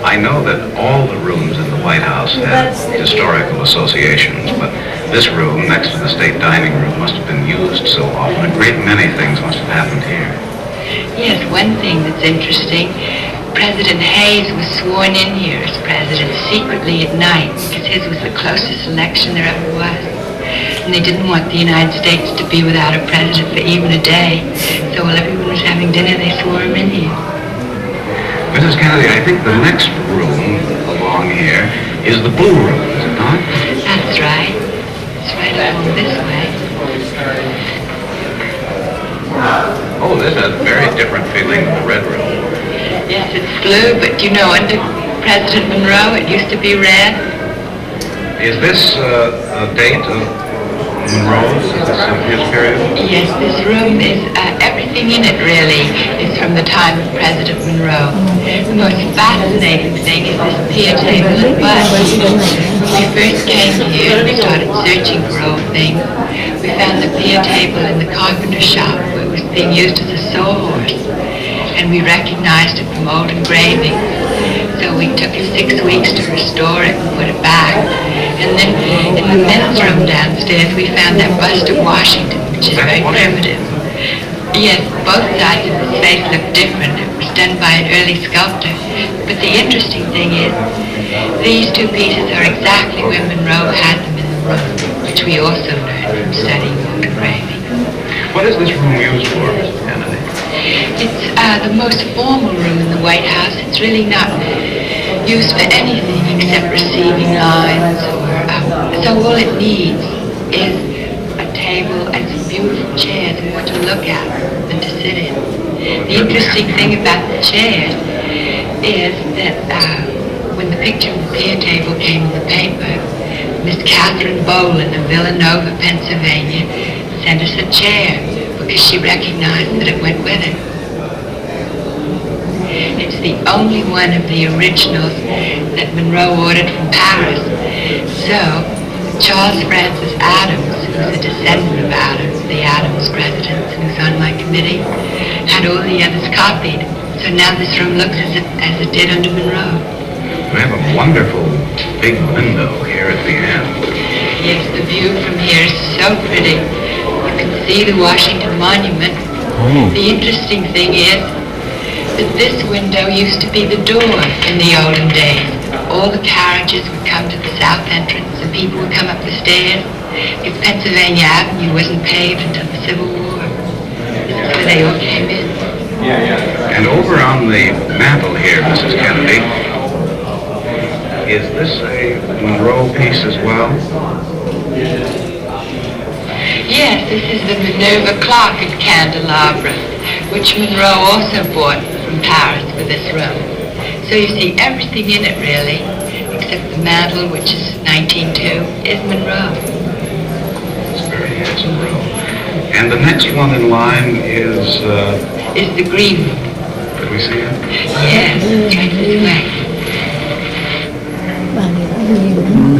I know that all the rooms in the White House have historical associations, but this room next to the state dining room must have been used so often. A great many things must have happened here. Yes, one thing that's interesting, President Hayes was sworn in here as president secretly at night because his was the closest election there ever was. And they didn't want the United States to be without a president for even a day. So while everyone was having dinner, they swore him in here. Mrs. Kennedy, I think the next room along here is the Blue Room, is it not? That's right. It's right along this way. Oh, this has a very different feeling than the Red Room. Yes, it's blue, but you know, under President Monroe, it used to be red. Is this a date of Monroe's? Is this his period? Yes, this room is, everything in it really is from the time of President Monroe. The most fascinating thing is this pier table at Bud. When we first came here and we started searching for old things, we found the pier table in the carpenter shop where it was being used as a sawhorse. And we recognized it from old engravings. So we took it 6 weeks to restore it and put it back. And then in the men's room downstairs, we found that bust of Washington, which is very primitive. Yes, both sides of his face look different. It was done by an early sculptor. But the interesting thing is, these two pieces are exactly where Monroe had them in the room, which we also learned from studying old engravings. What is this room used for, Mr. Kennedy? It's the most formal room in the White House. It's really not used for anything except receiving lines or so all it needs is a table and some beautiful chairs and more to look at than to sit in. The interesting thing about the chairs is that when the picture of the pier table came in the paper, Miss Catherine Boland of Villanova, Pennsylvania, sent us a chair because she recognized that it went with it. It's the only one of the originals that Monroe ordered from Paris. So, Charles Francis Adams, who's a descendant of Adams, the Adams president, and who's on my committee, had all the others copied. So now this room looks as it did under Monroe. We have a wonderful big window here at the end. Yes, the view from here is so pretty. You can see the Washington Monument. The interesting thing is that this window used to be the door in the olden days. All the carriages would come to the south entrance and people would come up the stairs because Pennsylvania Avenue wasn't paved until the Civil War. This is where they all came in. And over on the mantel here, Mrs. Kennedy, is this a Monroe piece as well? Yes, this is the Minerva clock and candelabra, which Monroe also bought from Paris for this room. So you see, everything in it really, except the mantel, which is 1902, is Monroe. It's very handsome room. And the next one in line is the green room. Could we see it? Yes, it's right this way.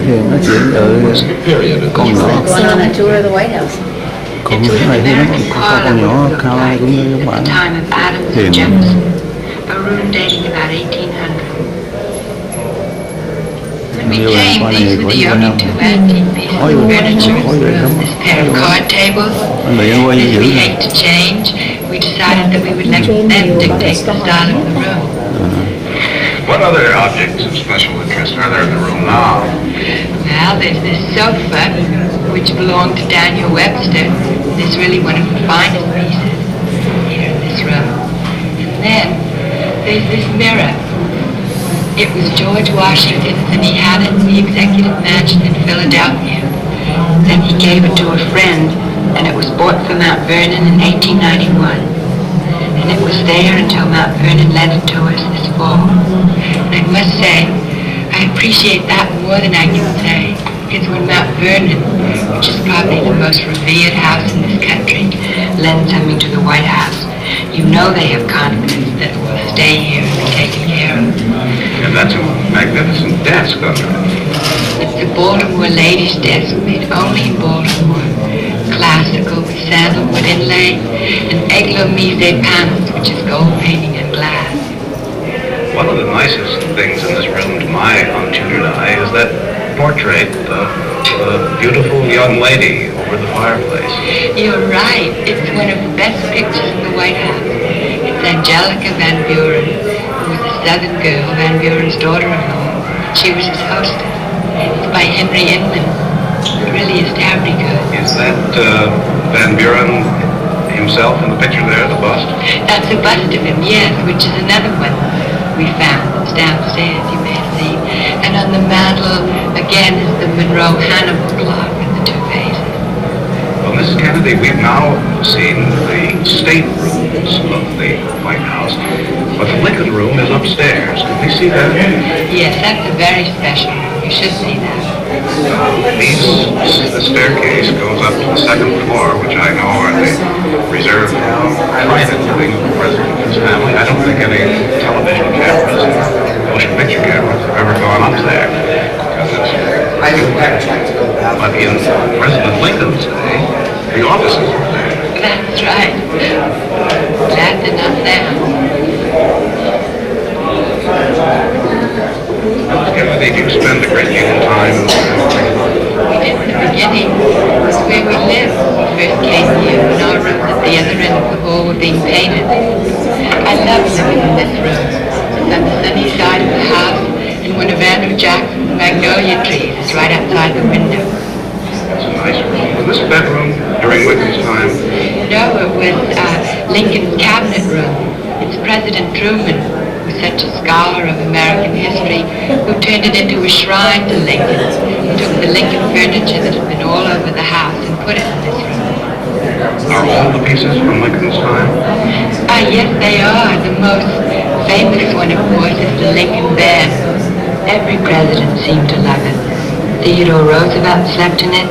Thì nó chuyển từ con nhỏ Going on a tour of the White House. con nhỏ này thì nó có con nhỏ cao ai cũng như các bạn Time of Adams Thì and Jefferson, a room dating about 1800. When we Nhiều came, con these này were có the nhiều only năm two antique pieces of furniture. This pair of card tables. Anh bị nó quay As dữ we nè. hate to change, we decided that we would let them dictate the style of the room. What other objects of special interest are there in the room now? Well, there's this sofa, which belonged to Daniel Webster. It's really one of the finest pieces here in this room. And then there's this mirror. It was George Washington's, and he had it in the Executive Mansion in Philadelphia. Then he gave it to a friend, and it was bought from Mount Vernon in 1891. And it was there until Mount Vernon lent it to us this fall. And I must say, I appreciate that more than I can say, because when Mount Vernon, which is probably the most revered house in this country, lends something to the White House, you know they have confidence that it will stay here and be taken care of. And that's a magnificent desk under it. It's the Baltimore ladies' desk made only in Baltimore. Classical with sandalwood inlay and Eglo-Mise panels, which is gold painting and glass. One of the nicest things in this is that portrait of the beautiful young lady over the fireplace. You're right. It's one of the best pictures in the White House. It's Angelica Van Buren, who was a Southern girl, Van Buren's daughter-in-law. She was his hostess. It's by Henry Inman. It really is terribly good. Is that Van Buren himself in the picture there, the bust? That's a bust of him, yes, which is another one we found. It's downstairs, you may have seen. And on the mantel, again, is the Monroe Hannibal clock with the two faces. Well, Mrs. Kennedy, we've now seen the state rooms of the White House, but the Lincoln room is upstairs. Can we see that? Yes, that's a very special room. You should see that. The staircase goes up to the second floor, which I know are the reserved private living of the president and his family. I don't think any television cameras, motion picture cameras, have ever gone up there. But in President Lincoln's day, the offices were there. That's right. Glad they're not there. Kennedy, do you spend a great deal of time in We did in the beginning. It was where we lived. We first came here when our rooms at the other end of the hall were being painted. I love living in this room. It's on the sunny side of the house, and one of Andrew Jackson's magnolia trees is right outside the window. It's a nice room. Was this bedroom during Lincoln's time? No, it was Lincoln's cabinet room. It's President Truman, who's such a scholar of American history, who turned it into a shrine to Lincoln. He took the Lincoln furniture that had been all over the house and put it in this room. Are all the pieces from Lincoln's time? Yes, they are. The most famous one, of course, is the Lincoln bed. Every president seemed to love it. Theodore Roosevelt slept in it.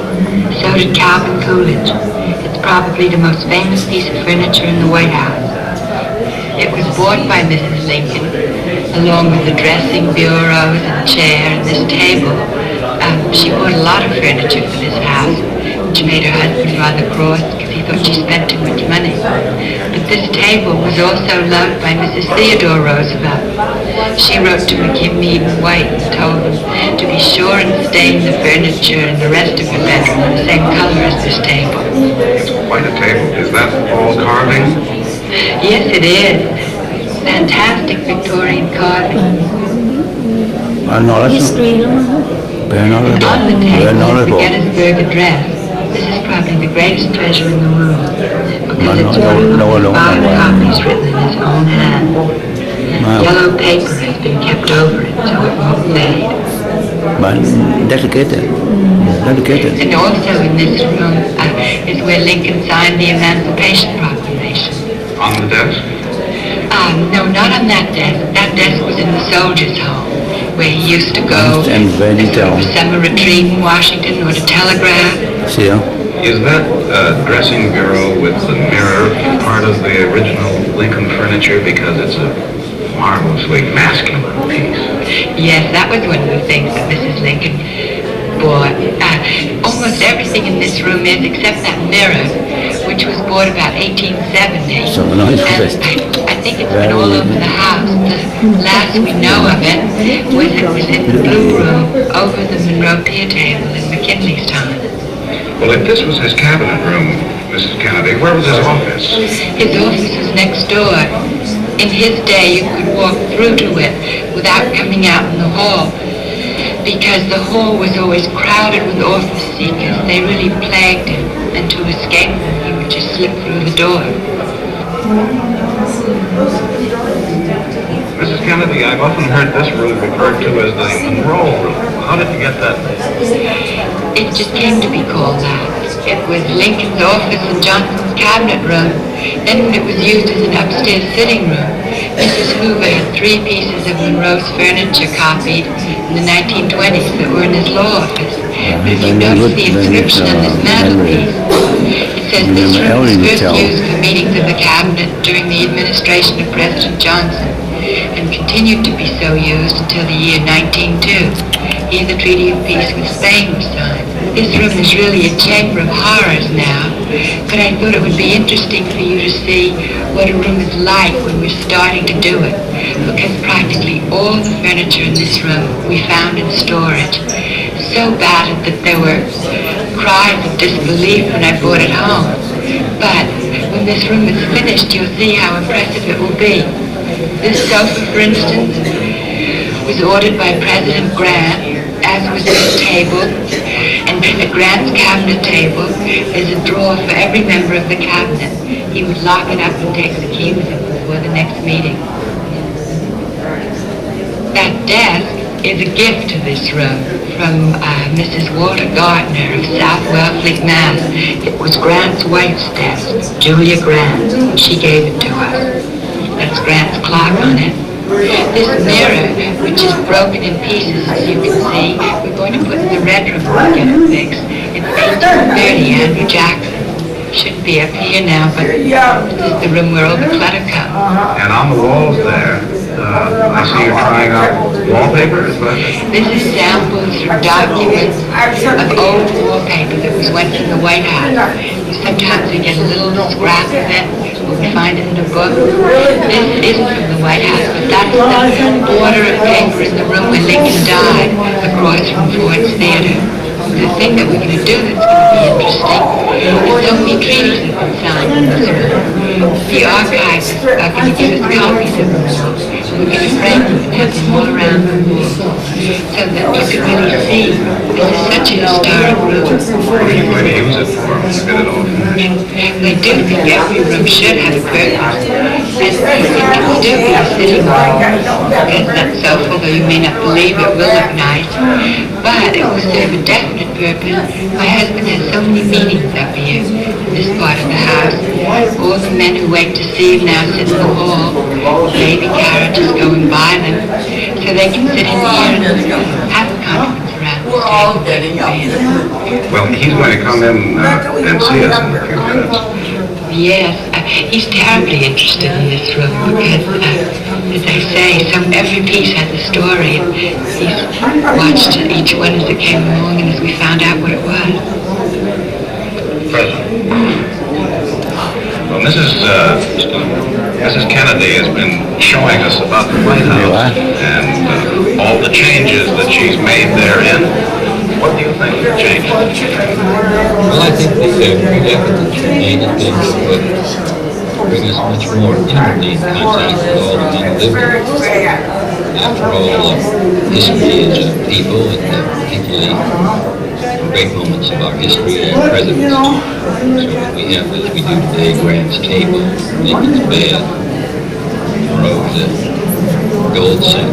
So did Calvin Coolidge. It's probably the most famous piece of furniture in the White House. It was bought by Mrs. Lincoln, along with the dressing bureaus and chair and this table. She bought a lot of furniture for this house, which made her husband rather cross because he thought she spent too much money. But this table was also loved by Mrs. Theodore Roosevelt. She wrote to McKim, Mead & White and told them to be sure and stain the furniture and the rest of her bedroom the same color as this table. It's quite a table. Is that all carving? Yes, it is. Fantastic Victorian carving. History, And on the table is the Gettysburg Address. This is probably the greatest treasure in the room because it's one of 5 copies written in his own hand. Yellow paper has been kept over it so it won't fade. Dedicated. And also in this room is where Lincoln signed the Emancipation Proclamation. On the desk? No, not on that desk. That desk was in the soldiers' home, where he used to go for summer retreat in Washington or to telegraph. See ya. Is that dressing bureau with the mirror part of the original Lincoln furniture because it's a marvelously masculine piece? Yes, that was one of the things that Mrs. Lincoln bought. Almost everything in this room is except that mirror, which was bought about 1870. So nice. And I think it's been all over the house. The last we know of it was in the blue room over the Monroe Pier table in McKinley's time. Well, if this was his cabinet room, Mrs. Kennedy, where was his office? His office was next door. In his day, you could walk through to it without coming out in the hall, because the hall was always crowded with office seekers. They really plagued him, and to escape them, he would just slip through the door. Mrs. Kennedy, I've often heard this room referred to as the Monroe room. How did you get that name? It just came to be called that. It was Lincoln's office and Johnson's cabinet room. Then when it was used as an upstairs sitting room, Mrs. Hoover had 3 pieces of Monroe's furniture copied in the 1920s that were in his law office. But if you notice the inscription on this mantelpiece, it says this room was first used for meetings of the cabinet during the administration of President Johnson. and continued to be so used until the year 1902. Here the Treaty of Peace with Spain was signed. This room is really a chamber of horrors now, but I thought it would be interesting for you to see what a room is like when we're starting to do it, because practically all the furniture in this room we found in storage, so battered that there were cries of disbelief when I brought it home. But when this room is finished, you'll see how impressive it will be. This sofa, for instance, was ordered by President Grant, as was this table, and at Grant's cabinet table, there's a drawer for every member of the cabinet. He would lock it up and take the key with him before the next meeting. That desk is a gift to this room from Mrs. Walter Gardner of South Wellfleet, Mass. It was Grant's wife's desk, Julia Grant. She gave it to us. That's Grant's clock on it. This mirror, which is broken in pieces, as you can see, we're going to put in the red room and get it fixed. It's 1830, Andrew Jackson. Should be up here now, but this is the room where all the clutter comes. And on the walls there, I see you're trying out wallpaper as well. This is samples from documents of old wallpaper that was went from the White House. Sometimes we get a little scrap of it, or we find it in a book. This isn't from the White House, but that's the border of paper in the room where Lincoln died, across from Ford's Theater. The thing that we're going to do that's going to be interesting is so many treaties have been signed in this room. The archives are going to give us copies of them. We're going to frame them and have them all around the wall so that you can really see this is such a historic room. What are you going to use it for when you get it all finished? I do think every room should have a purpose. And I think it will still be a sitting room, because that sofa, though you may not believe it, will look nice, but it will serve a definite purpose. My husband has so many meetings up here in this part of the house. All the men who wait to see him now sit in the hall, baby carriages going by them, so they can sit in here and have a conference around this table. Well, he's going to come in and see us in a few minutes. Yes, he's terribly interested in this room because, as I say, every piece has a story, and he's watched each one as it came along and as we found out what it was. President. Well, Mrs. Kennedy has been showing us about the White House and all the changes that she's made therein. What do you think of the changes? Well, I think the great effort that you made has been to bring us much more intimately in contact with all the men who lived here. After all, history is of people, and particularly great moments of our history and our presidents. So when we have, as we do today, Grant's table, Lincoln's bed, Monroe's gold set,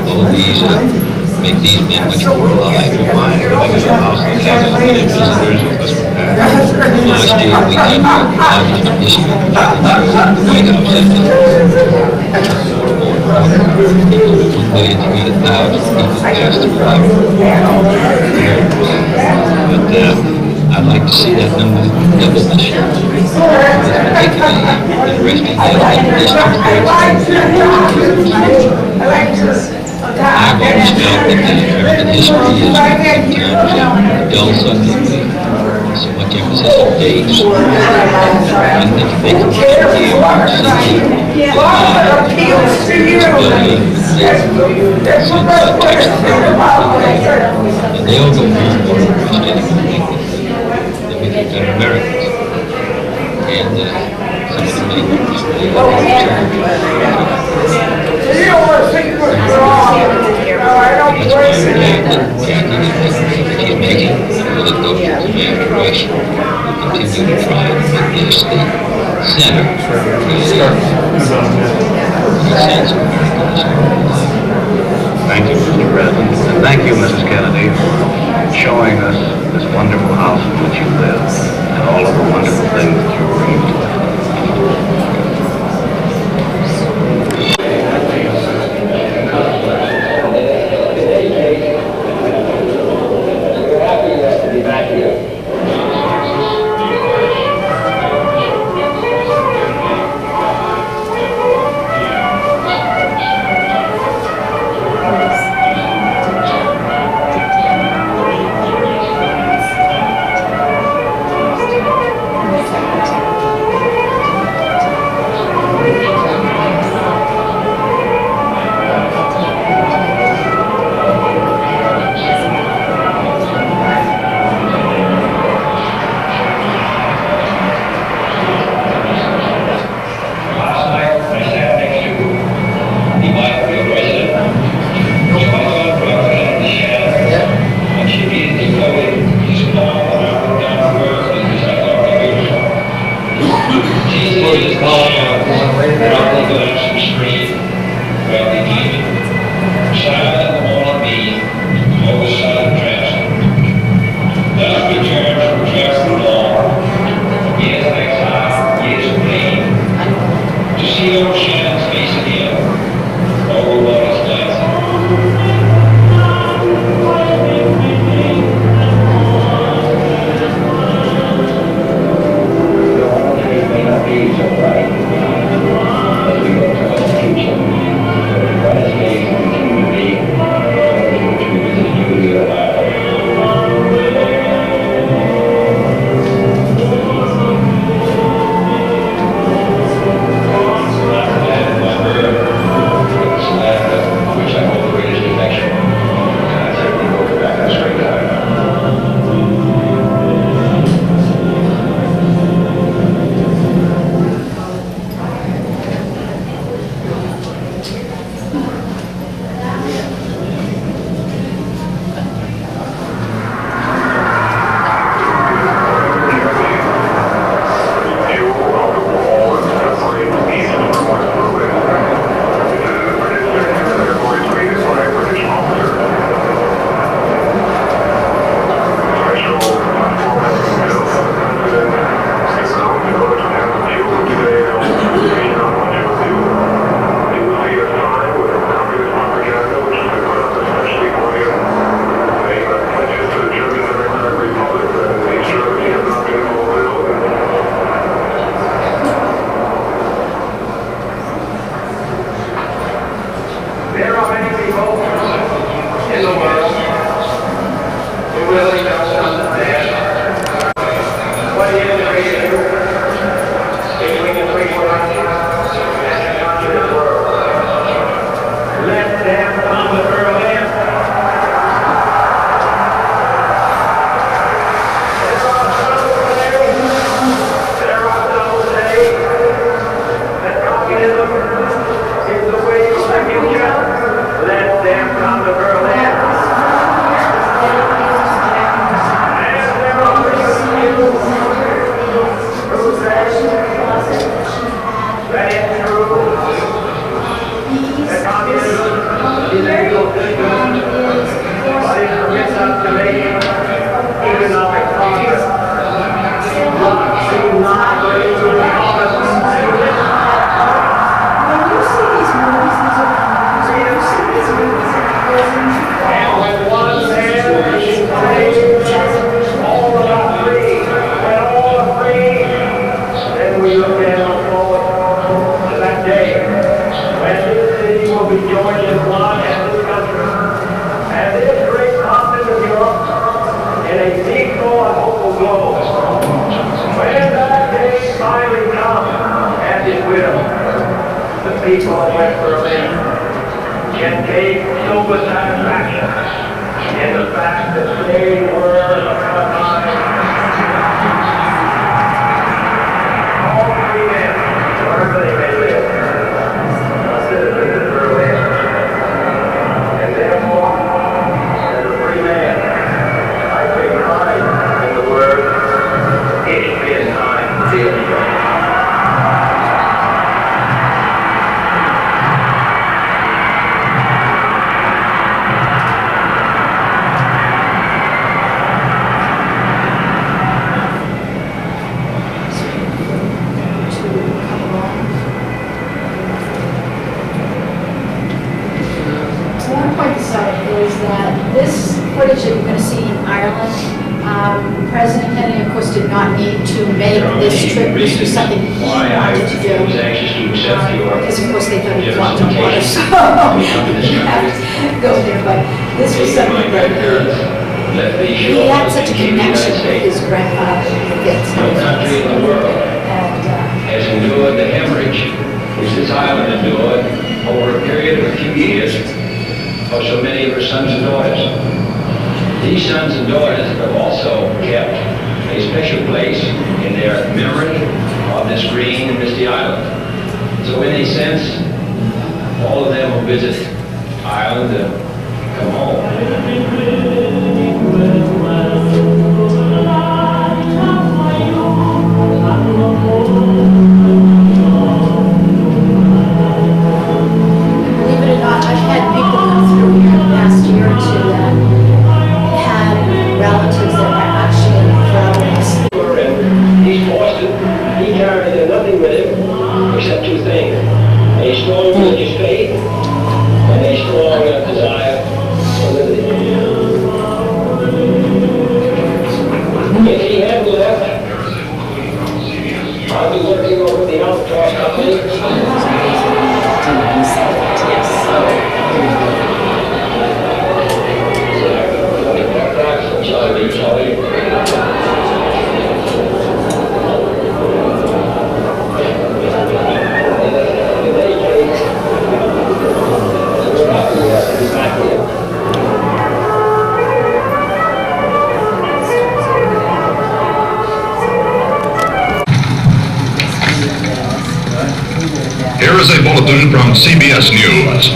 all these make these men much more alive. Why are you living in a house that has as many visitors as this one has? Last year we had August of history, which I think shows the White House has people, 1,300,000 people passed through there. But I'd like to see that number double this year. It's particularly interesting that in the district I've always felt that American history is sometimes a dull subject, so much emphasis on dates. I think if they can get here and see this building, some subjects, and they all go home more interested in Lincoln than we think they're Americans. And some of the makers, they Jackie is making really good after Russia. We'll continue to try to make this the center really sense of American history. Thank you, Mr. President. And thank you, Mrs. Kennedy, for showing us this wonderful house in which you live and all of the wonderful things that you bring to it. throughout the evening. Silent on me, over silent transit. Thus returned from travel long, years of exile, years of pain, to see old Shannon's face again, over waters dancing. May not be so bright as we look to the future, but the brightest days continue to be those which we visit you here alive. Believe it from CBS News.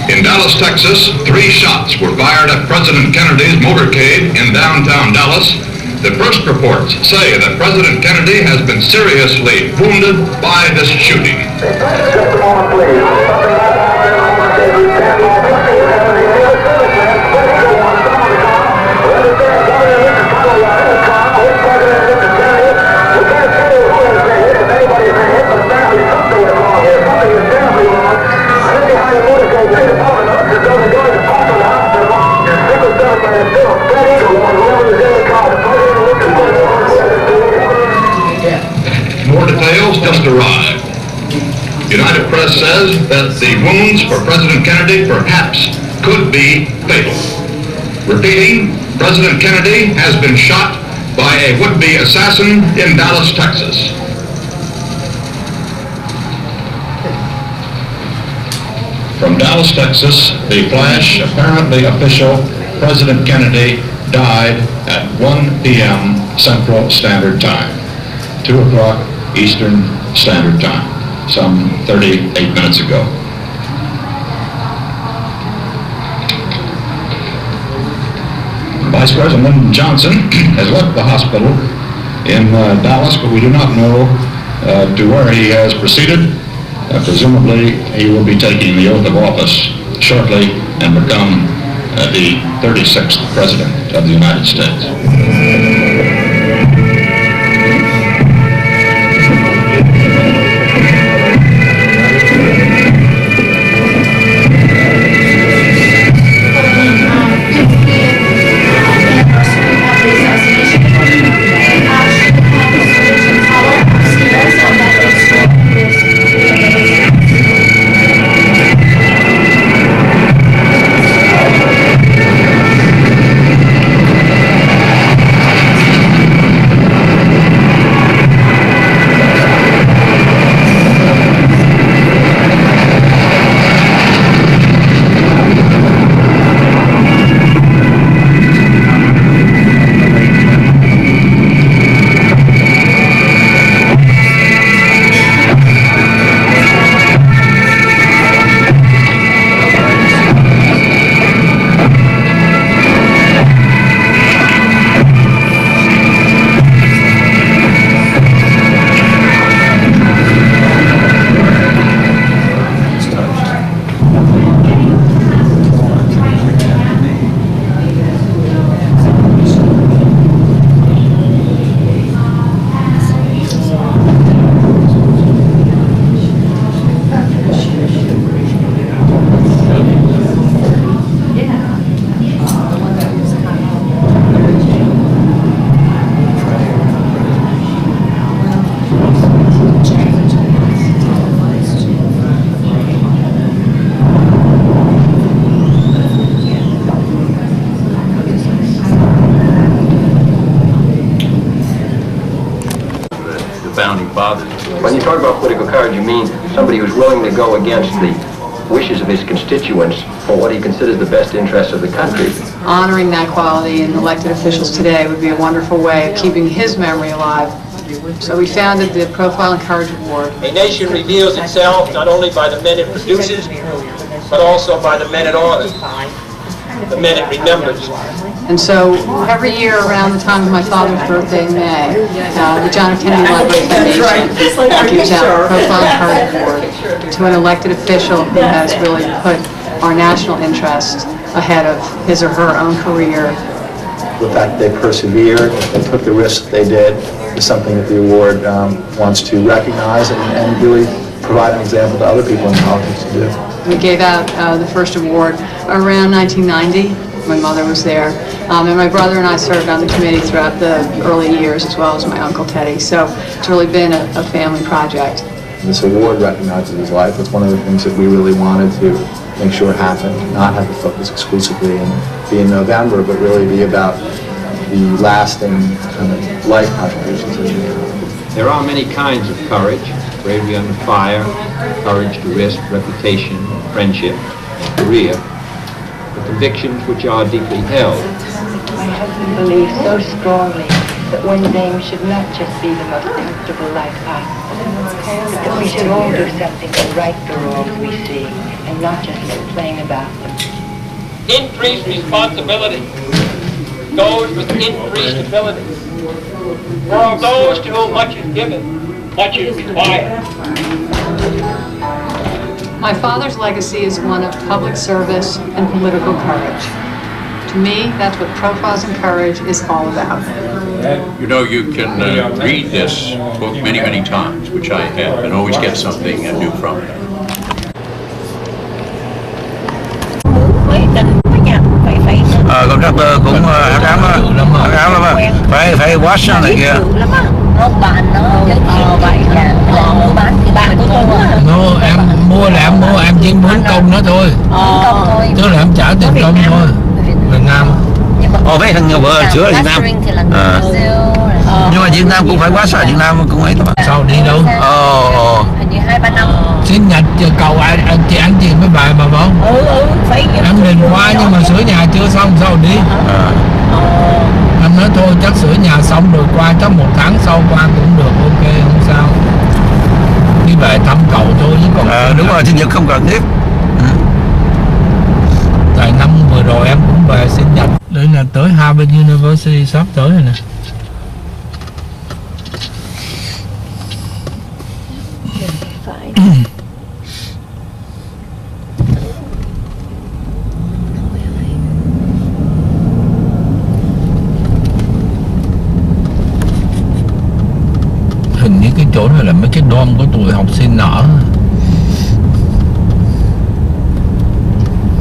In Dallas, Texas, 3 shots were fired at President Kennedy's motorcade in downtown Dallas. The first reports say that President Kennedy has been seriously wounded by this shooting. More details just arrived. United Press says that the wounds for President Kennedy perhaps could be fatal. Repeating, President Kennedy has been shot by a would-be assassin in Dallas, Texas. From Dallas, Texas, the flash, apparently official, President Kennedy died at 1 p.m. Central Standard Time, 2 o'clock Eastern Standard Time, some 38 minutes ago. Vice President Johnson has left the hospital in Dallas, but we do not know to where he has proceeded. Presumably, he will be taking the oath of office shortly and become the 36th President of the United States. Founding fathers. When you talk about political courage, you mean somebody who's willing to go against the wishes of his constituents for what he considers the best interests of the country. Honoring that quality in elected officials today would be a wonderful way of keeping his memory alive. So we founded the Profile and Courage Award. A nation reveals itself not only by the men it produces, but also by the men it honors, the men it remembers. And so every year around the time of my father's birthday in May, the John F. Kennedy Library Foundation gives out the Profile and Courage Award to an elected official who has really put our national interest ahead of his or her own career. The fact they persevered and took the risks they did is something that the award wants to recognize and really provide an example to other people in politics to do. We gave out the first award around 1990. My mother was there, and my brother and I served on the committee throughout the early years, as well as my Uncle Teddy. So it's really been a family project. This award recognizes his life. It's one of the things that we really wanted to make sure happened, not have the focus exclusively and be in November, but really be about the lasting kind of life contributions that he made. There are many kinds of courage: bravery under fire, courage to risk reputation, friendship, career, the convictions which are deeply held. My husband believes so strongly that one's aim should not just be the most comfortable like us. That we should all do something to right the wrongs we see and not just complain about them. Increased responsibility goes with increased ability. For of those to whom much is given, much is required. My father's legacy is one of public service and political courage. To me, that's what Profiles in Courage is all about. You know, you can read this book many, many times, which I have, and always get something new from it. Contractor cũng ác ám lắm, phải wash này kìa. Không, bạn nó vậy là mua bán thì bạn của tôi No, em mua em chỉ muốn công nó thôi. Chứ là em trả tiền công thôi. Việt Nam. Mấy thằng vợ chữa ở Việt Nam. Nhưng mà Việt Nam cũng phải wash ở Việt Nam cũng ấy thôi. Sao đi đâu? Hình như 2-3 năm. Sinh nhật cầu anh chị với bà mà không? Phải em định qua nhưng mà sửa nhà chưa xong sao đi? Em nói thôi chắc sửa nhà xong rồi qua, chắc 1 tháng sau qua cũng được, ok không sao. Đi về thăm cầu thôi chứ còn đúng rồi, sinh nhật không cần thiết. Tại năm vừa rồi em cũng về sinh nhật. Đây là tới Harvard University sắp tới rồi nè. Hình như cái chỗ này là mấy cái dorm của tụi học sinh ở.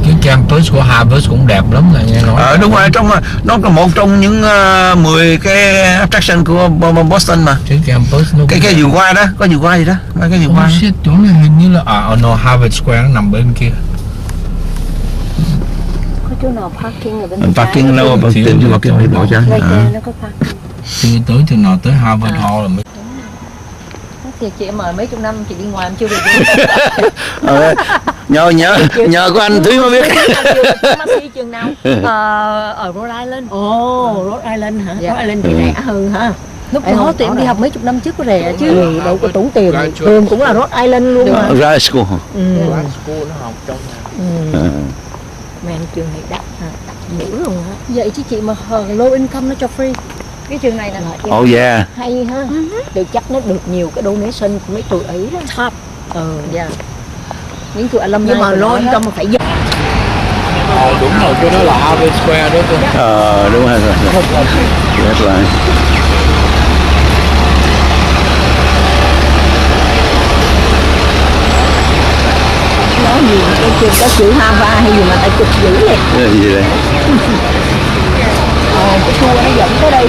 Cái campus của Harvard cũng đẹp lắm là nghe nói. Đúng rồi, nó là một trong những 10 cái attraction của Boston mà. Cái campus nó cái vườn hoa đó, có vườn hoa gì đó, mấy cái vườn hoa. Shit, chỗ này hình như là no, Harvard Square nó nằm bên kia. Có chỗ nào parking ở bên trái? Parking lâu bằng tiền cho cái bỏ cho. Nó có parking. Chưa tới chừng nào tới Harvard Hall là mới. Thì chị mời mấy chục năm chị đi ngoài em chưa được. nhờ của anh Thúy mới biết. Đi trường nào? Ở Rhode Island. Rhode Island hả? Rhode Island thì rẻ hơn hả? Lúc đó tiệm đi học mấy chục năm trước có rẻ chứ đâu có tốn tiền. Trường cũng là Rhode Island luôn mà. Grad School. Grad School nó học trong này. Mà trường này đắt hả? Đắt dữ luôn hả? Vậy chứ chị mà low income nó cho free. Cái trường này là hay ha. Được chắc nó được nhiều cái donation của mấy tụi ấy đó. Top. Những tụi alumni. Nhưng mà loan trong mà phải giúp. Đúng rồi, cái đó là Harvard Square đó cơ. Đúng rồi. Rất là. Nói gì cái trường có chữ Harvard hay gì mà tại cực dữ vậy? Gì đây? Cái tour nó dẫn tới đây.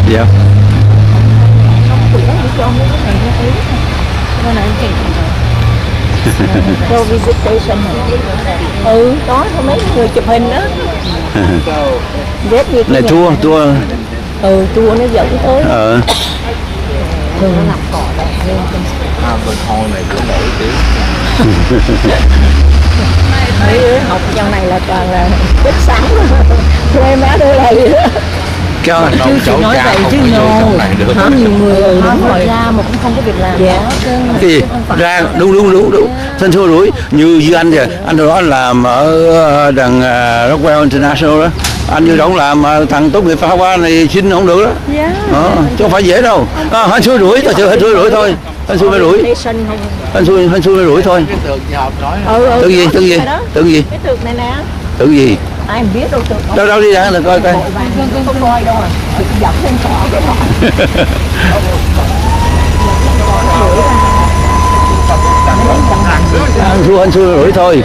Dạ. Go visitation hả? Đó thôi mấy người chụp hình đó. Này tour. Tour nó dẫn tới. Nó làm cỏ đẹp hơn. Bên Hall này cũng nổi tiếng. Mấy đứa học trong này là toàn là thích sáng thuê má đưa lại vậy đó. Chứ chị nói vậy chứ no. Nhiều người đúng rồi ra mà cũng không có việc làm. Cái gì? Ra đúng. Thân thua đuổi như anh thì anh đó làm ở đằng Rockwell International đó. Anh như đóng làm mà thằng tốt nghiệp Phá Hoa này xin không được đó. Chứ không phải dễ đâu. Hắn xui đuổi, thật sự hắn xui đuổi thôi. Hắn xui mới đuổi. Hắn xui mới đuổi thôi. Tượng gì? Cái tượng này nè. Tượng gì? Ai mà biết đâu tượng. Đâu đi ra là coi. Không coi đâu à. Dẫn lên cỏ cái họ. Hắn xui đuổi thôi.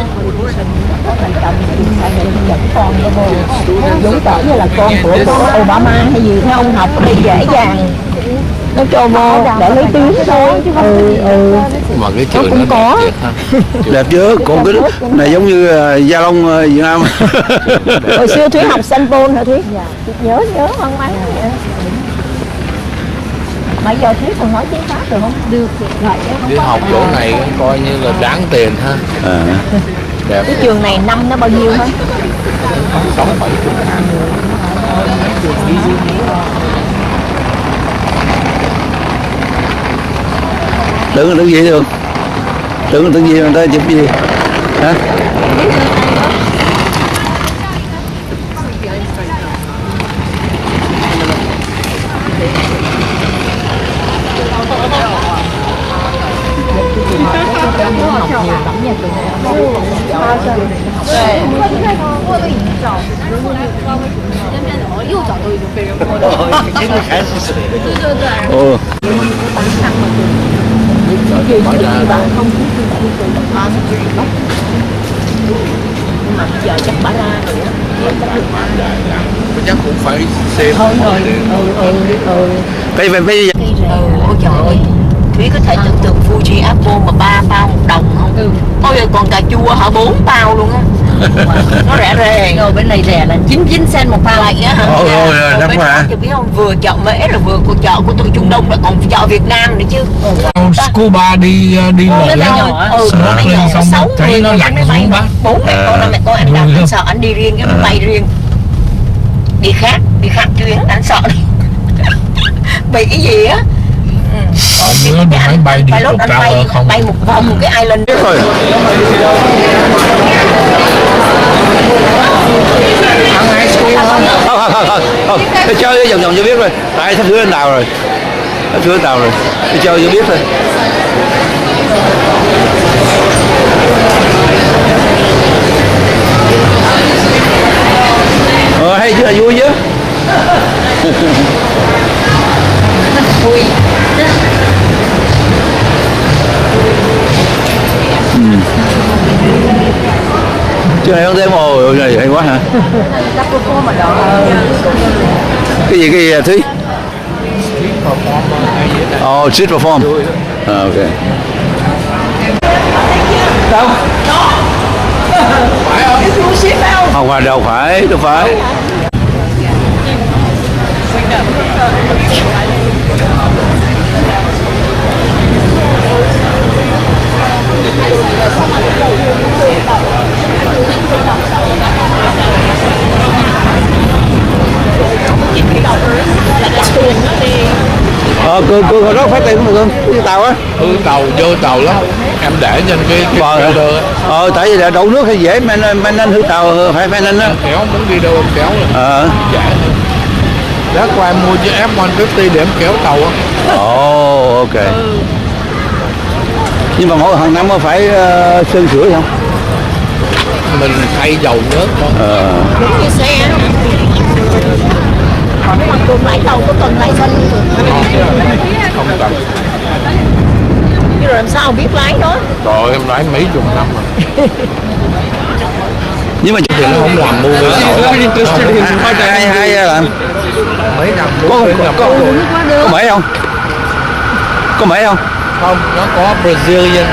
Giống tỏ như là con của Obama hay gì thấy ông học ở đây dễ dàng nó cho vô để lấy tiếng thôi chứ không. Mà cái trường cũng có đẹp chứ, còn cái này giống như Gia Long Việt Nam. Hồi xưa Thúy học San Paul hả Thúy? Nhớ không mấy. Bây giờ Thúy còn nói tiếng Pháp được không? Được. Vậy Đi học chỗ này coi như là đáng tiền ha. Đẹp. Cái trường này năm nó bao nhiêu hả? 6-7 ngàn. Đứng gì được? Đứng gì người ta chụp gì? Hả? Ồ. Giờ chắc bà ra nữa. Chắc cũng phải xem. Bây giờ Ôi trời ơi, Thúy có thể tưởng tượng Fuji Apple mà 3 bao 1 đồng không? Ôi giờ còn cà chua hả 4 bao luôn á. Nó rẻ. Rồi bên này rẻ là 99 cent 1 bao lại á hả? Đúng bên rồi. đó thì biết không, vừa chợ Mễ là vừa của chợ của tụi Trung Đông, lại còn chợ Việt Nam nữa chứ. Scuba đi lội xong thấy nó lặn xuống bác. 4 mẹ con 5 mẹ con anh Đặng, anh sợ anh đi riêng cái máy bay riêng. Đi khác chuyến anh sợ bị cái gì á. Nữa đi máy bay đi lúc anh bay một vòng một cái island rồi. Không, tôi chơi vòng cho biết rồi. Tại sắp sửa lên tàu rồi. Tôi chơi cho biết thôi. Hay chứ, là vui chứ. Vui. Chứ này không thấy mồ này hay quá hả? Cái gì Thúy? Street perform. Ok. Đâu? Phải không? Không phải đâu phải. Cương đó phát tiền không Cương? Cái tàu á? Tàu vô tàu lắm. Em để trên cái đưa. Tại vì là đậu nước thì dễ, mình nên hư tàu phải nên á. Kéo muốn đi đâu em kéo rồi. Dễ. Đã qua em mua cho F-150 để em kéo tàu á. Ok. Nhưng mà mỗi hàng năm có phải sơn sửa không? Mình thay dầu nhớt thôi. Đúng như xe. Còn cái bằng cường lái tàu có cần lái xanh không cần. Nhưng rồi làm sao biết lái đó? Rồi em lái mấy chục năm rồi. Nhưng mà thì nó không làm mua nữa. Hay làm mấy năm có mễ không? Không, nó có Brazilian.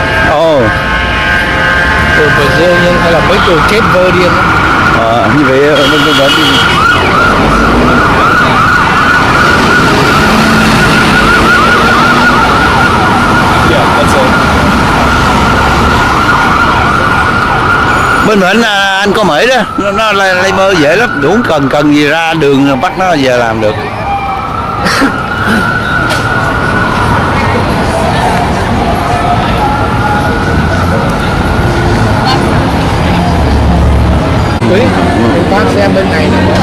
Từ Brazilian hay là mấy từ Cape Verdean. Như vậy mình bên mình anh có mễ đó, nó labor dễ lắm, đủ cần gì ra đường bắt nó về làm được. Quý, phát xe bên này nữa.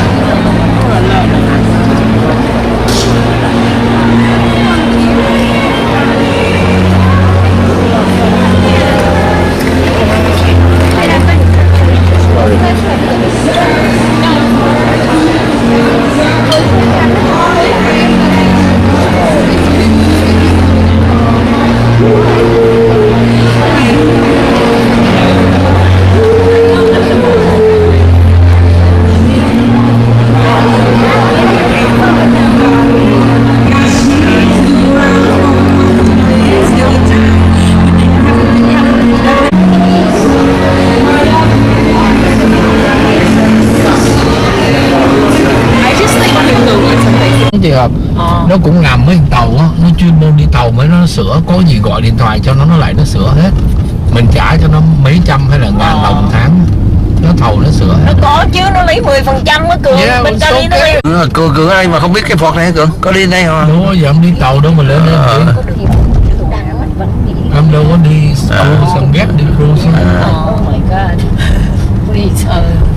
nó cũng làm mấy tàu á, nó chuyên môn đi tàu mới nó sửa, có gì gọi điện thoại cho nó lại nó sửa hết, mình trả cho nó mấy trăm hay là ngàn đồng một tháng, nó thầu nó sửa. Nó có chứ, nó lấy 10% á Cường. Bên ta đi nó lấy. Cường ở đây mà không biết cái Ford này Cường, có đi đây không? Đúng rồi, giờ em đi tàu đâu mà lên đây vậy? Em đâu có đi cruise, em ghét đi cruise. Oh my god. Please.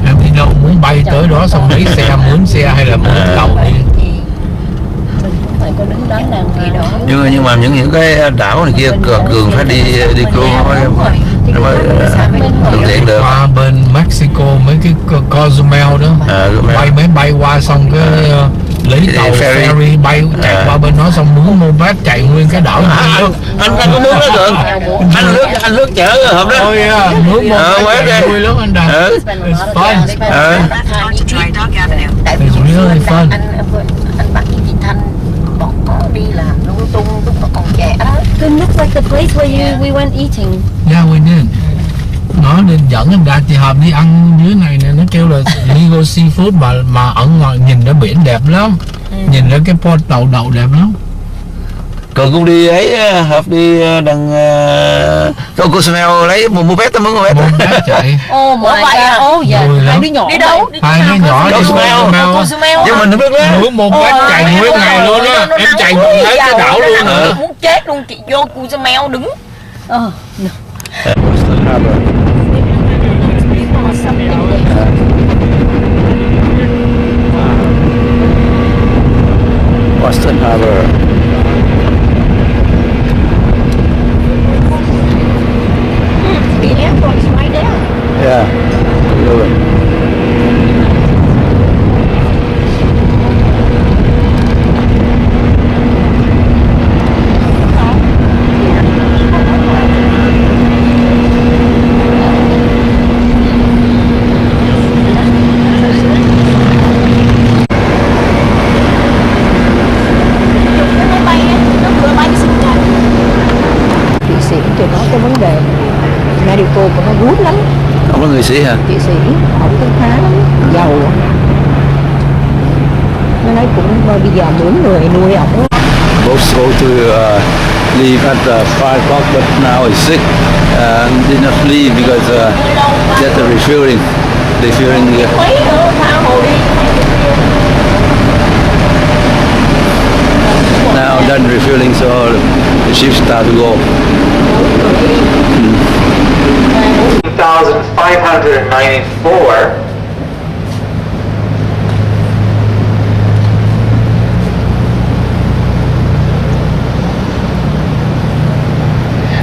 Em đi đâu muốn bay tới đó xong lấy xe, mướn xe hay là mướn tàu đi. Phải có đứng đắn đàng gì đó. Nhưng mà những cái đảo này kia Cường phải đi cruise mới thuận tiện được. Qua bên Mexico mấy cái Cozumel đó, bay máy bay qua xong cái lấy tàu ferry bay chạy qua bên đó xong mướn moped chạy nguyên cái đảo này. Anh có mướn đó Cường, anh lướt chở hợp đó. Ôi mướn moped vui lắm anh Đạt. It's fun. It's really fun. Anh bắt chị Thanh bọn nó đi làm lung tung lúc nó còn trẻ đó. It looks like the place where we went eating. Yeah, we did. Nó nên dẫn em Đạt chị Hợp đi ăn dưới này nè, nó kêu là Ligo Seafood mà ở ngoài nhìn ra biển đẹp lắm, nhìn ra cái port tàu đậu đẹp lắm. Cường cũng đi ấy, Hợp đi đằng Cozumel lấy một moped tới mướn moped chạy. Oh my god. Oh yeah. Hai đứa nhỏ đi đâu? Hai đứa nhỏ đi Cozumel. Nhưng mình không biết đó. Mướn moped chạy nguyên ngày luôn á, em chạy tới cái đảo luôn nữa. Muốn chết luôn, chị vô Cozumel đứng. Boston Harbor. The airport is right there. Yeah. Medical của nó good lắm. Không có người sĩ hả? Chị sĩ, ổng cũng khá lắm, giàu. Nó nói cũng bây giờ mướn người nuôi ổng. Both supposed to leave at 5 o'clock, but now it's 6. Did not leave because get the refueling. Refueling here. Mấy nữa, tha hồ đi. Now done refueling, so the ship start to go. 1,594.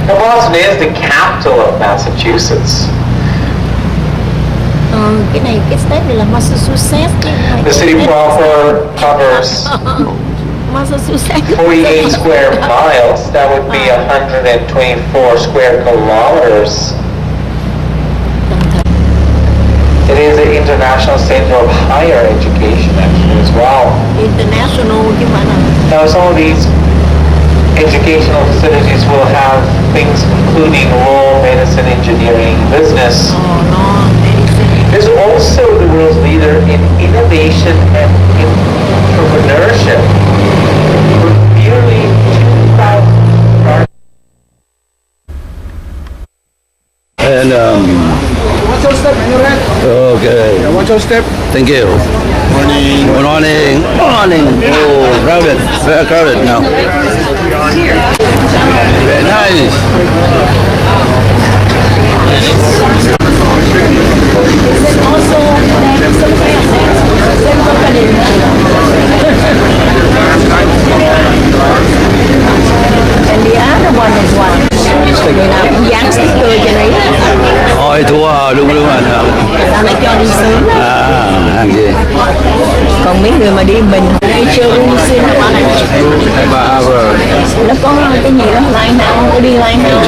Now, Boston is the capital of Massachusetts. Cái này, cái state này là Massachusetts. The city proper covers 48 square miles. That would be 124 square kilometers. It is an international center of higher education actually as well. International chứ phải là. Now some of these educational facilities will have things including law, medicine, engineering, business. There's also the world's leader in innovation and entrepreneurship. With nearly 2,000 And watch your step when you're ready. okay. Yeah, watch your step. Thank you. Morning. Good morning. Morning. Oh, crowded. Very crowded now. Very nice. And the other one is what? Người nào cũng dán sticker trên ấy. Ôi thua đúng anh. Sao lại cho đi sớm? Hàng gì? Còn mấy người mà đi mình đi showroom xin là nó có cái gì đó line nào, có đi line nào.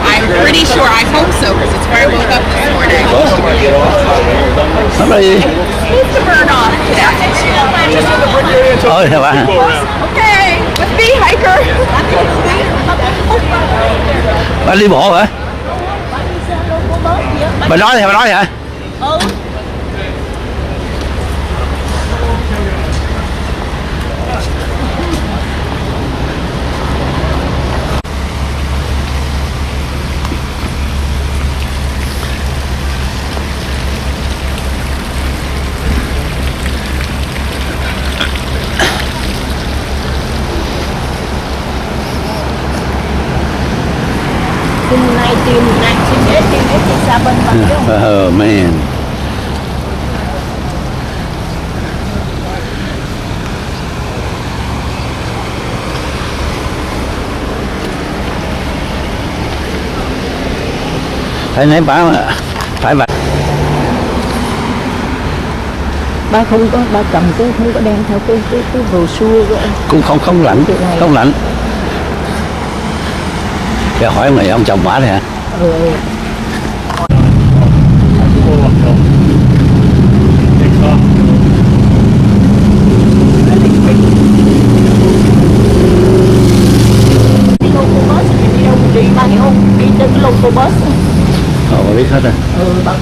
I'm pretty sure, I hope so, because it's where I woke up this morning. Làm gì? It's the burn off. Ôi thưa bạn. Okay, let's be hiker. Bạn đi bộ hả? Bà nói thì bà nói hả? Ừ. Oh man. Phải nãy bà phải bà không có, bà cầm cái không có đem theo cái brochure của cũng không lạnh, không lạnh. Để hỏi ông này ông chồng bà này hả? Ừ. Đi bà hiểu không? Đi trên cái loco bus. Bà biết hết rồi. Bà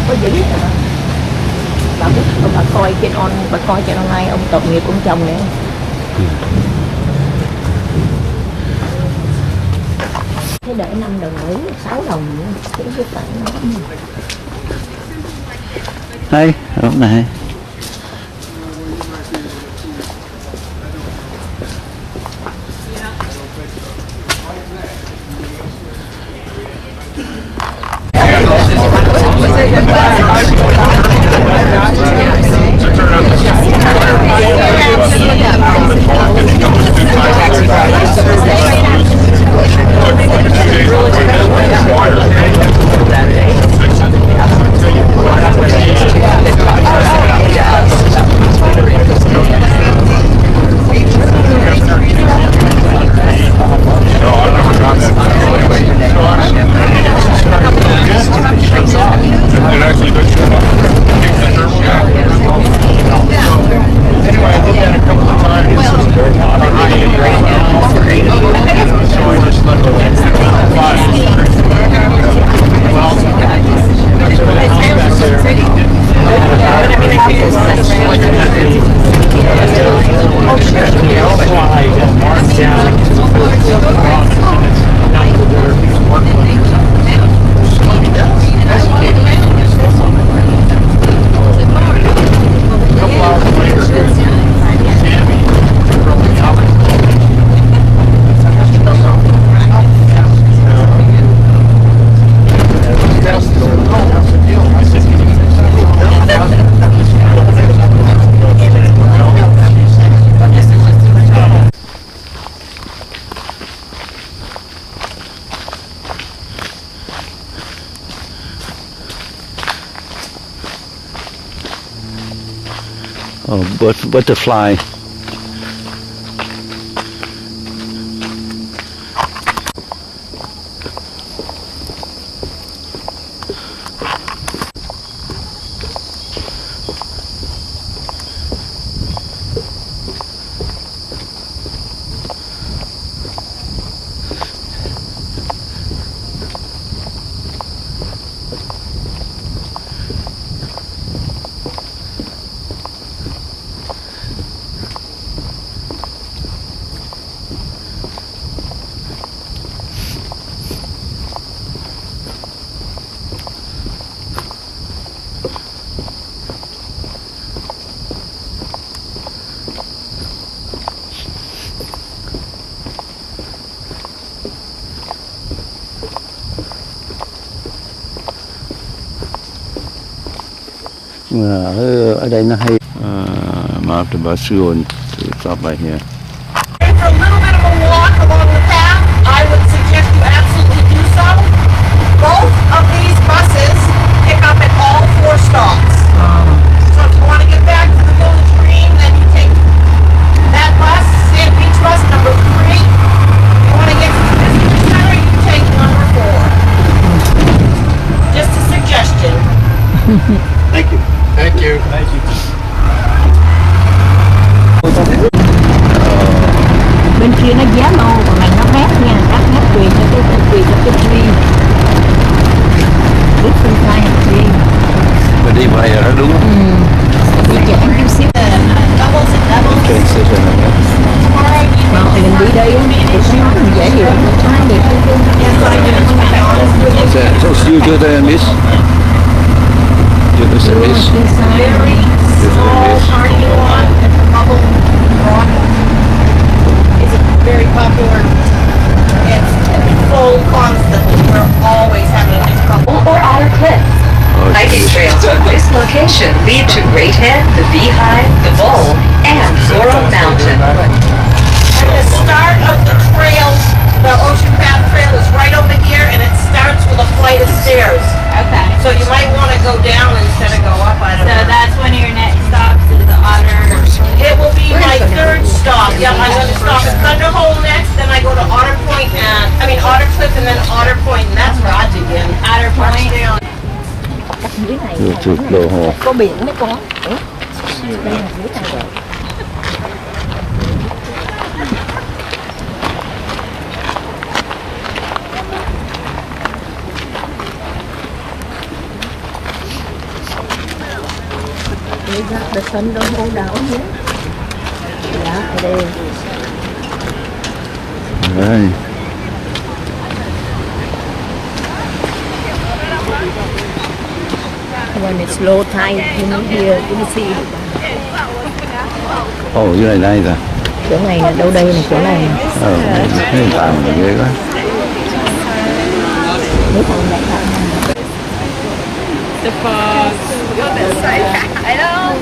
có giấy rồi đó. Bà biết, bà coi trên online ông tội nghiệp ông chồng nữa. Thế đợi 5 đồng Mỹ, 6 đồng nữa. Cái phải nó. Hay, lúc này. Oh, butterfly. Ở đây nó hay after bus going to stop by here. For a little bit of a walk along the path, I would suggest you absolutely do so. Both of these buses pick up at all 4 stops. So if you want to get back to the Village Green, then you take that bus, Sand Beach bus number 3. If you want to get to the visitor center, you take number 4. Just a suggestion. Thank you. Thank you. Thank you. Bên kia nó giá lô, còn này nó mét nha, cắt mét quyền cho cái truy. Biết phương khai này là rất đúng. Train station này. Mà thì mình đi đây á, thì nó mình dễ hiểu, nó đẹp. So you do the miss. You do the miss. Very popular. It's full constantly. We're always having a couple. Or Otter Cliffs. Hiking trails from this location lead to Great Head, the Beehive, the Bowl, and Laurel Mountain. And the start of the trail, the Ocean Path Trail is right over here, and it starts with a flight of stairs. Okay. So you might want to go down instead of go up. I don't So know. that's one of your next stops is the Otter. It will be my third stop. Yeah, I'm going to stop at Thunderhole next, then I go to Otter Point, Otter Cliff, and then Otter Point, and that's Rod's again. Otter Point. Dưới này Chụp đồ hồ. có biển mới có. Ủa? Đây là dưới này. Đây ra the Thunderhole down here. Dạ, đây. Đây. When it's low tide, you know here, you see. Ồ, dưới này đây rồi. Chỗ này là đâu đây này, chỗ này. Cái tàu này ghê quá. Nước còn đẹp lắm. The fog. I know.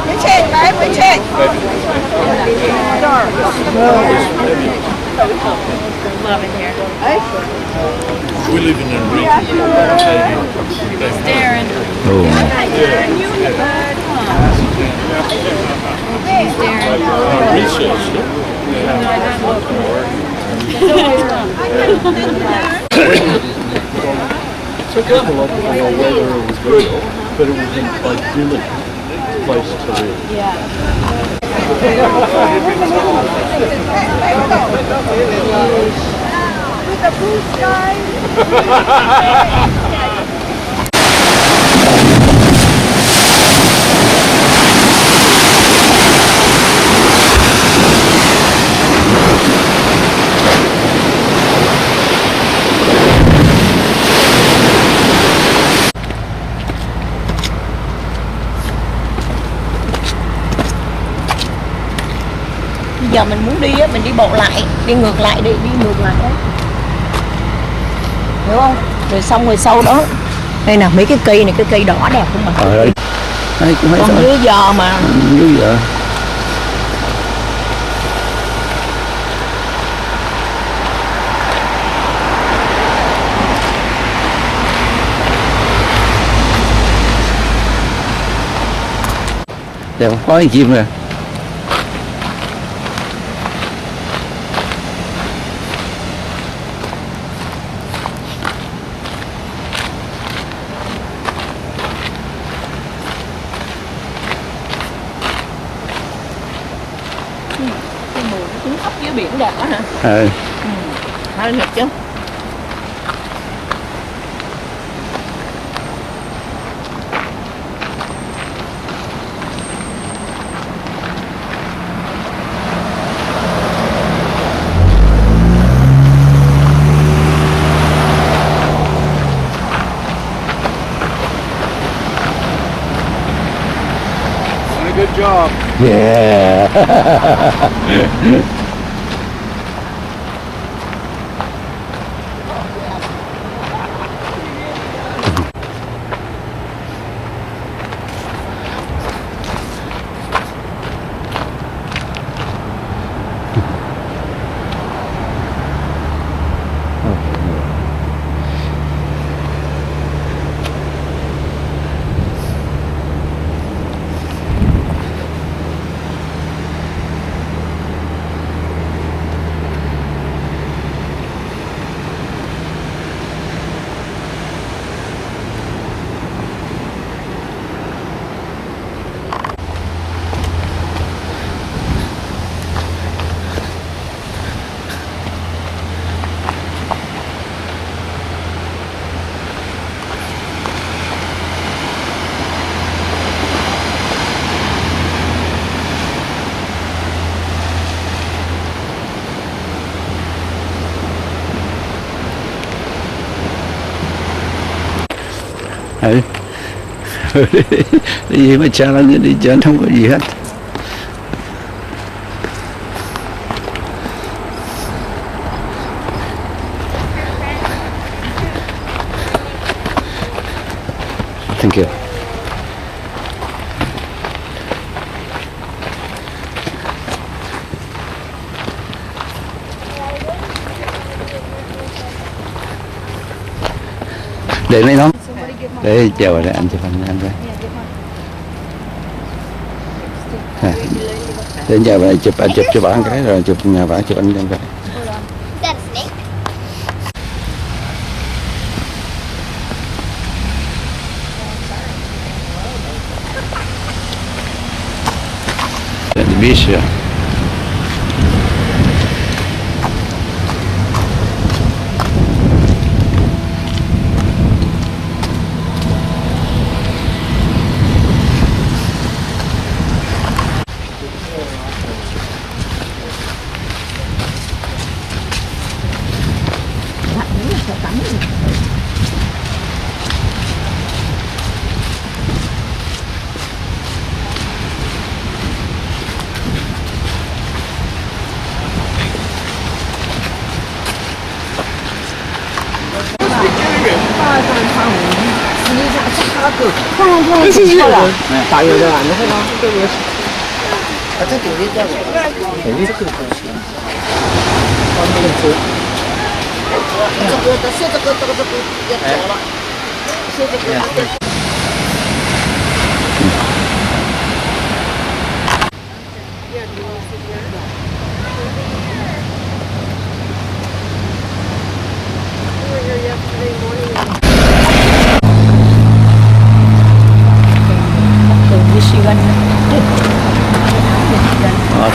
We check, right? We check. Love it here. We live in a region. Darren. Ồ. Took up a lot of the weather was good, but it was a idyllic place to live. With the blue sky. Bây giờ mình muốn đi á, mình đi bộ lại, đi ngược lại đấy, đi ngược lại đấy. Hiểu không? Rồi xong rồi sau đó. Đây nè, mấy cái cây này, cái cây đỏ đẹp không mà. Đây. Đây cũng hay Còn thôi. dưới giờ mà. Dưới giờ. Đẹp, có cái chim kìa. Cái mùi nó trứng ốc dưới biển đẹp quá hả? Ừ. Hơi đẹp chứ. Good job. Yeah. Đi gì mà challenge đi chân không có gì hết. Thank you. Để lấy nó. Để chào rồi anh chụp anh đây. Để chào rồi chụp anh chụp cho bạn cái rồi chụp nhà bạn chụp anh đây. Beach. This is yours. 打油的啊，你看吗？这个是，这酒店叫什么？这个东西。这个要走了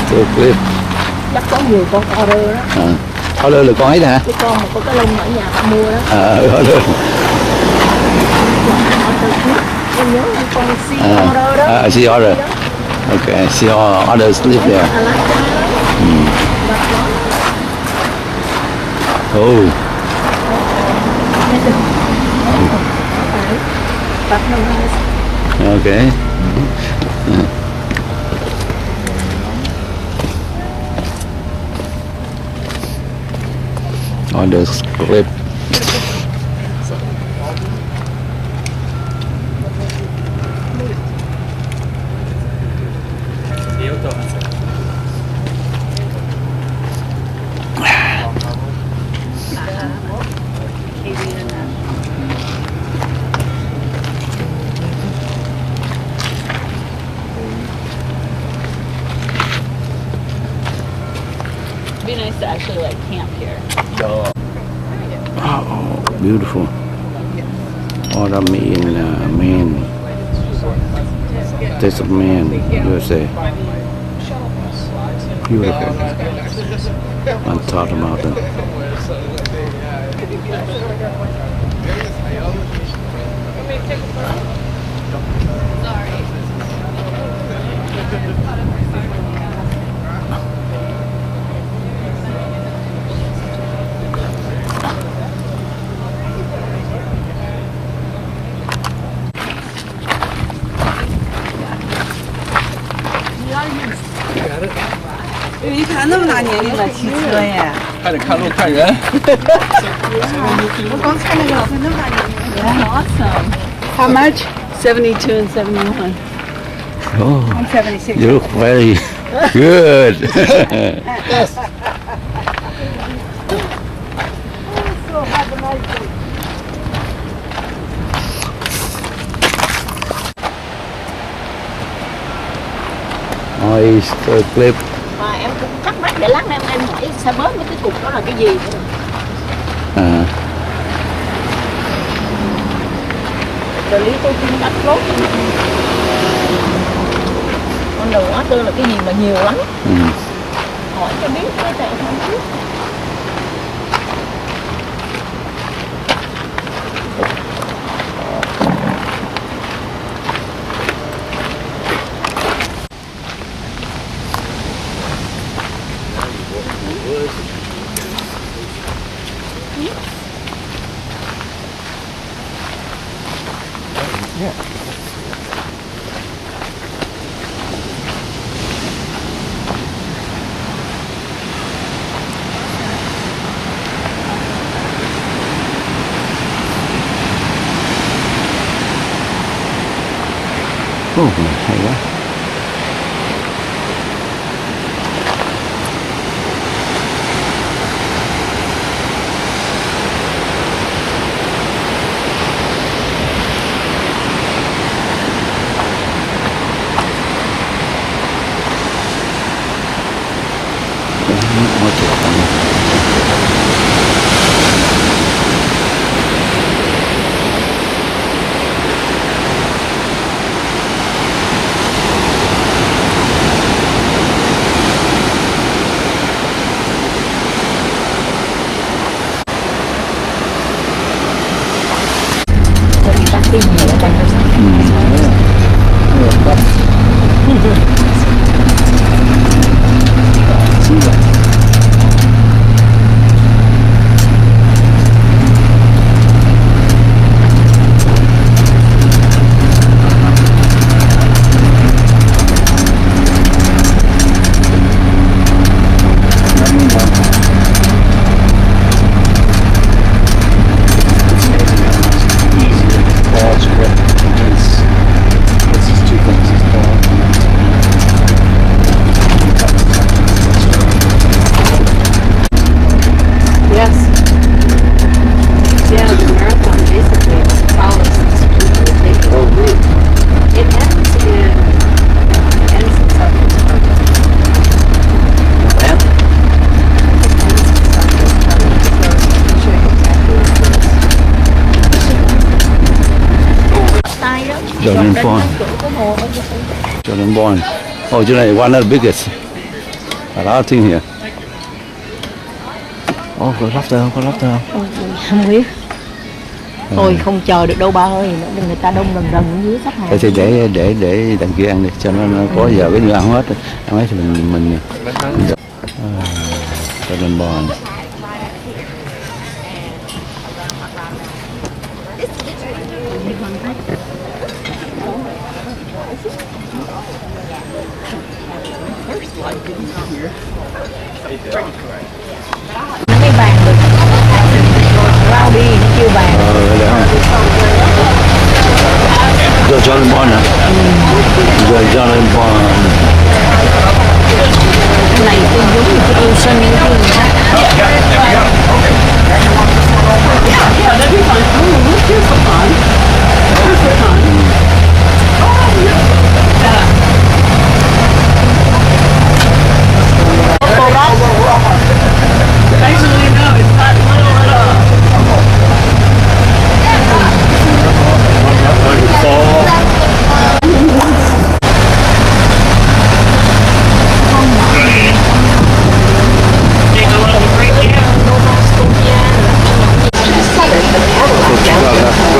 ，Tuyệt clip. Chắc có nhiều con order đó. Order là con ấy hả? Cái con mà có cái lông ở nhà ta mua đó. Order. Em nhớ con sea order đó. Sea order. Okay, sea order sleep there. Oh. Okay. On the clip. It'd be nice to actually like camp here. Oh, beautiful. Autumn in Maine. Taste of Maine, USA. Beautiful. On top of the mountain.你看那么大年龄了，骑车耶！还得看路看人。我刚才那个老头那么大年龄。Awesome. How much? 72 and 71. Oh, I'm 76. you look very good. Oyster clip. Mà em cũng thắc mắc để lát em hỏi sao bớt mấy cái cục đó là cái gì nữa. Trợ lý tôi chuyên đặt lốt. Con đầu hóa tư là cái gì mà nhiều lắm. Hỏi cho biết cái tại không biết. hay quá. Jordan Point. Oh, chỗ này one of the biggest. A lot of things here. Oh, có lobster không? Có lobster không? Không biết. Thôi không chờ được đâu ba ơi, người ta đông gần gần dưới sắp hàng. Thì để đằng kia ăn đi, cho nó có giờ cái như ăn hết, ăn hết thì mình Jordan Point. Mấy bàn được rau đi nó kêu bàn. Rồi Jordan Point nè. Rồi Jordan Point. Cái này tôi giống như cái yêu sân như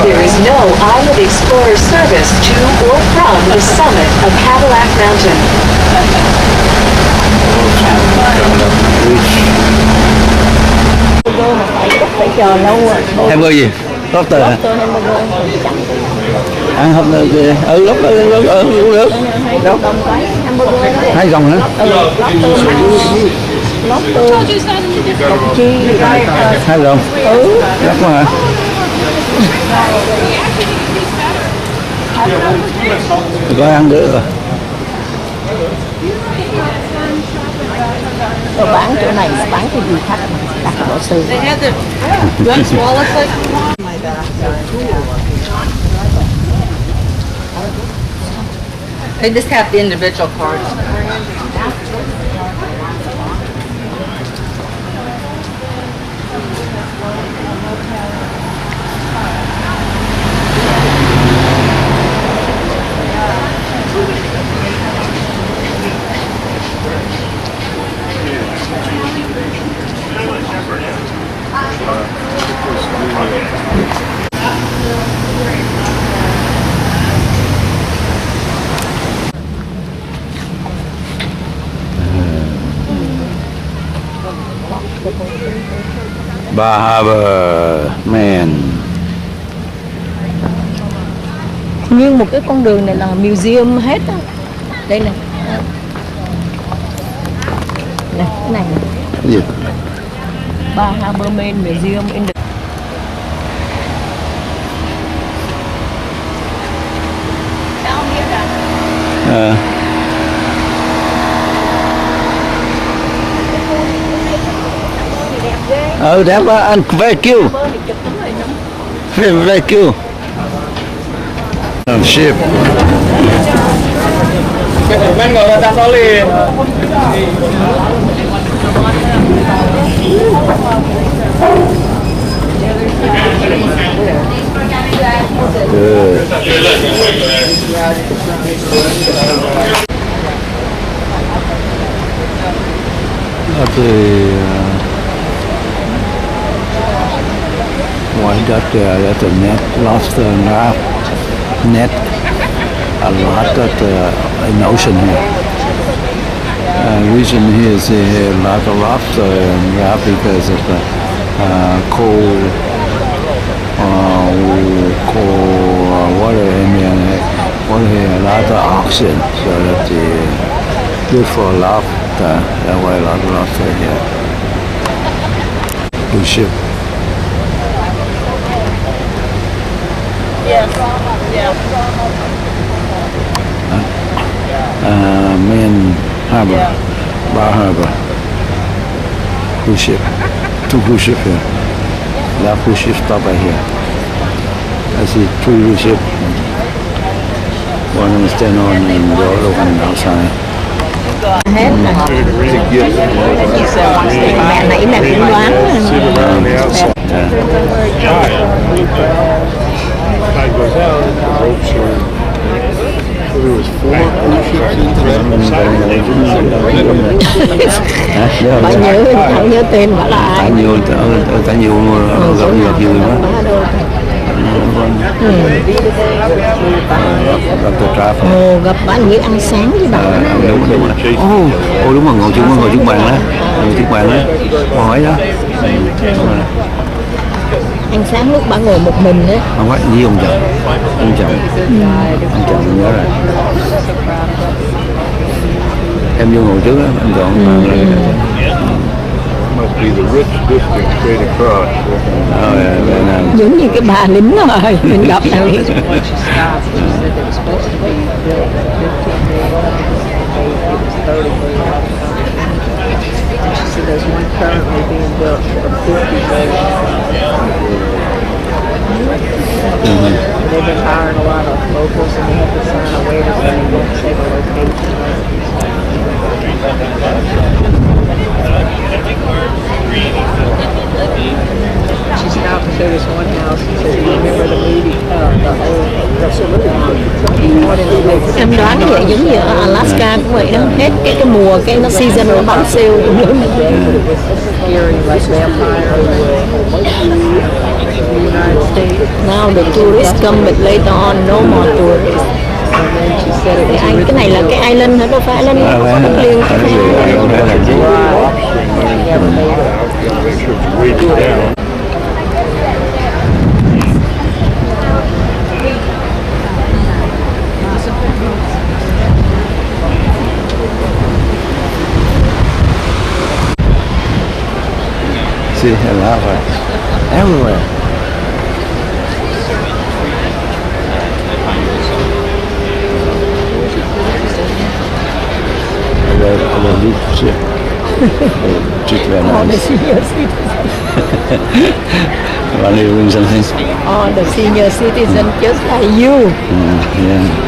There is no Island Explorer service to or from the summit of Cadillac Mountain. phải chờ lâu rồi. Hamburger gì? Lobster hả? Ăn hamburger kìa. Lobster cũng được. Đâu? Hai gồng hả? Hai gồng. Lắc quá hả? Có ăn được rồi. Ở bán chỗ này là bán cái gì khác mà đặt bỏ xương. They just have the individual cards. Bar Harbor, man. Nguyên một cái con đường này là museum hết á. Đây này. Này, cái này. Cái gì? Bar Harbor Main Museum in the... Down here, Đẹp quá anh, very cute. Very cute. Ship. Mình ngồi là tao liền. Good. Why that that's a net lobster and crab net a lot at in ocean here. Reason here is a lot of lobster and crab because of the cold water and water here a lot of oxygen, so that the good for lobster. That's why a lot of lobster here. Good ship. Main harbor, Bar Harbor. Cruise ship. 2 cruise ships here. That cruise ship stop right here. I see 3 cruise ships. One of them stand on and the other one outside. Hết mẹ nãy mẹ cũng đoán bà nhớ không nhớ tên bà là ai. Ta nhiều gặp nhiều lắm. Gặp bạn nghĩ ăn sáng với bà. Đúng đúng mà ngồi trước bàn đó, hỏi đó. Ăn sáng lúc bà ngồi một mình đấy. Không phải với ông chồng nhớ rồi. Em vô ngồi trước đó, anh chọn. Must be the rich district straight across. Giống như cái bà lính rồi, mình gặp này. There's one currently being built for 50 million. They've been hiring a lot of locals and they have to sign a waiver so they won't say the location. She's about to show this one house and says, you remember the movie, the old Em đoán vậy, giống như ở Alaska cũng vậy đó, hết cái mùa cái nó season nó bán sale cũng lớn. Now the tourists come but later on no more tourists. Cái này là cái island hả? Đâu phải island đất liền. See a lot of everywhere. I will leave the ship. Just very Oh, the nice. senior citizen. Want to bring something? Oh, the senior citizen just like you. Yeah.